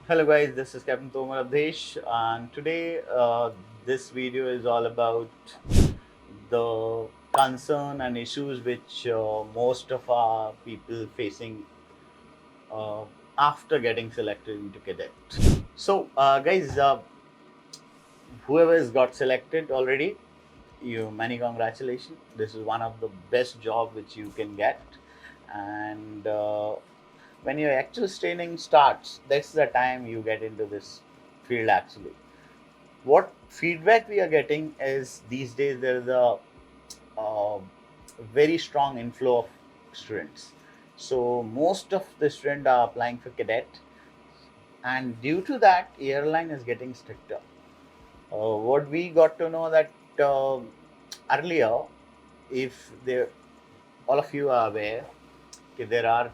Hello guys, this is Captain Tomar Awdhesh, and today this video is all about the concern and issues which most of our people facing uh, after getting selected into cadet. So guys, whoever has got selected already, you many congratulations. This is one of the best job which you can get, and when your actual training starts, that's the time you get into this field actually. What feedback we are getting is these days there is a uh, very strong inflow of students. So most of the students are applying for cadet, and due to that, airline is getting stricter. What we got to know that earlier, if there, all of you are aware, if there are,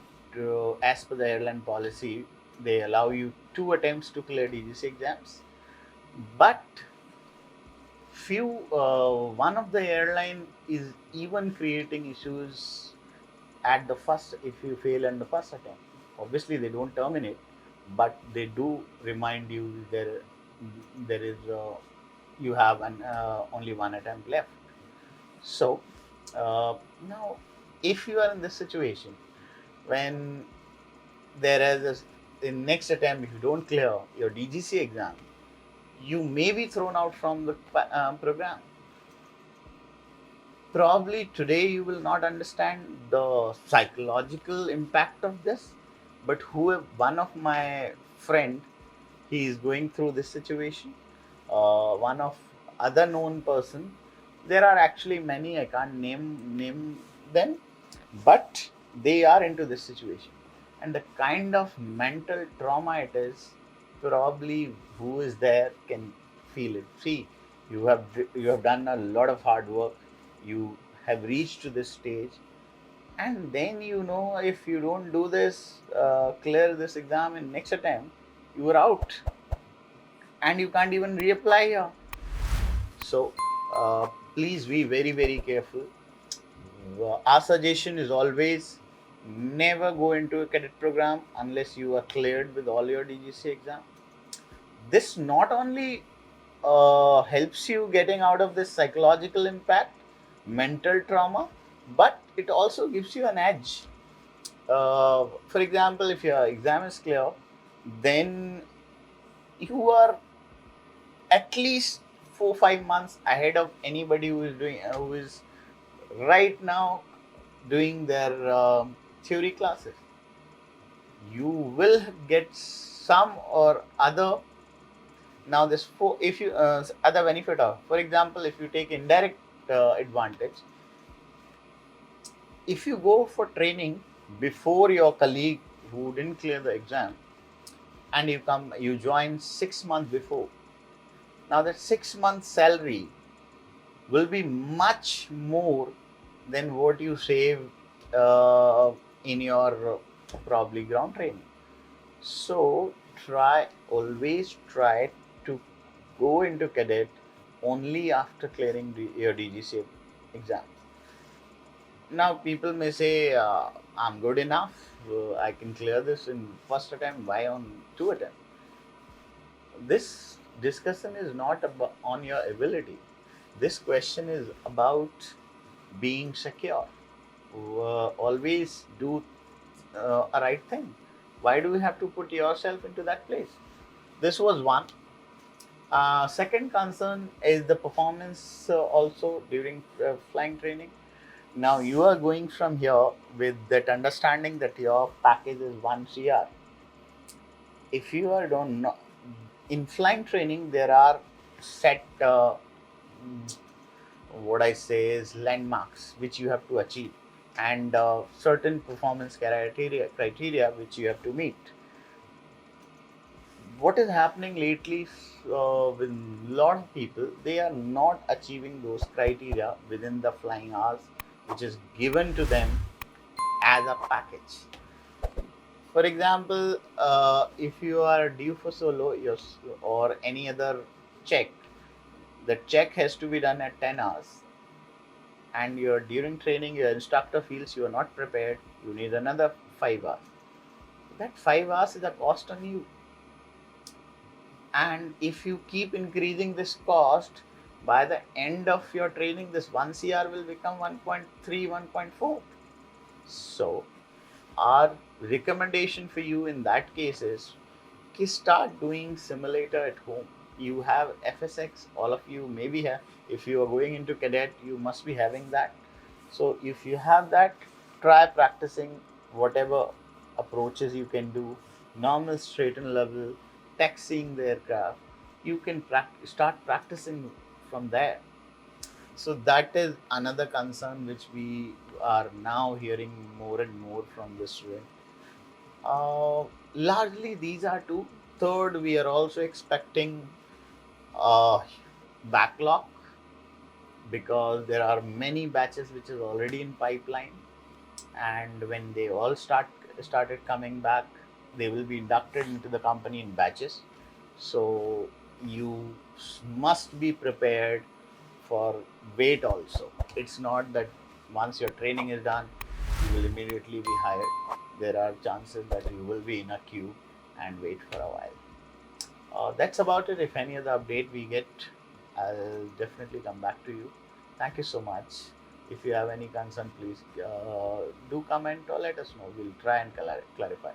as per the airline policy, they allow you 2 attempts to clear DGC exams, but few one of the airline is even creating issues at the first. If you fail in the first attempt, obviously they don't terminate, but they do remind you there is you have an only one attempt left. So now, if you are in this situation when there is in next attempt, if you don't clear your DGC exam, you may be thrown out from the program. Probably today you will not understand the psychological impact of this, but who one of my friend, he is going through this situation. One of other known person, there are actually many, I can't name them, but they are into this situation, and the kind of mental trauma it is, probably who is there can feel it. See, you have done a lot of hard work, you have reached to this stage, and then if you don't do this, clear this exam in next attempt, you are out and you can't even reapply here. So please be very very careful. Our suggestion is always never go into a cadet program unless you are cleared with all your DGC exam. This not only helps you getting out of this psychological impact, mental trauma, but it also gives you an edge. For example, if your exam is clear, then you are at least 4 5 months ahead of anybody who is right now doing their theory classes. You will get some or other. Now this for if you other benefit of, for example, if you take indirect advantage, if you go for training before your colleague who didn't clear the exam, and you join 6 months before, now that 6 months salary will be much more than what you save in your probably ground training. So always try to go into cadet only after clearing your DGC exam. Now people may say, I'm good enough, I can clear this in first attempt, why on 2 attempts? This discussion is not about on your ability. This question is about being secure. Always do a right thing. Why do you have to put yourself into that place? This was one. Second concern is the performance also during flying training. Now you are going from here with that understanding that your package is 1 CR. If you are don't know, in flying training there are set what I say is landmarks which you have to achieve, and certain performance criteria which you have to meet. What is happening lately with a lot of people, they are not achieving those criteria within the flying hours which is given to them as a package. For example, if you are due for solo or any other check, the check has to be done at 10 hours, and you're during training your instructor feels you are not prepared, you need another 5 hours. That 5 hours is a cost on you. And if you keep increasing this cost, by the end of your training, this 1 CR will become 1.3, 1.4. So, our recommendation for you in that case is start doing simulator at home. You have FSX, all of you maybe have. If you are going into cadet, you must be having that. So if you have that, try practicing whatever approaches you can do, normal straight and level, taxiing the aircraft. You can start practicing from there. So that is another concern which we are now hearing more and more from the student. Largely, these are two. Third, we are also expecting a backlog because there are many batches which is already in pipeline, and when they all started coming back, they will be inducted into the company in batches. So you must be prepared for wait also. It's not that once your training is done, you will immediately be hired. There are chances that you will be in a queue and wait for a while. That's about it. If any other update we get, I'll definitely come back to you. Thank you so much. If you have any concern, please do comment or let us know. We'll try and clarify.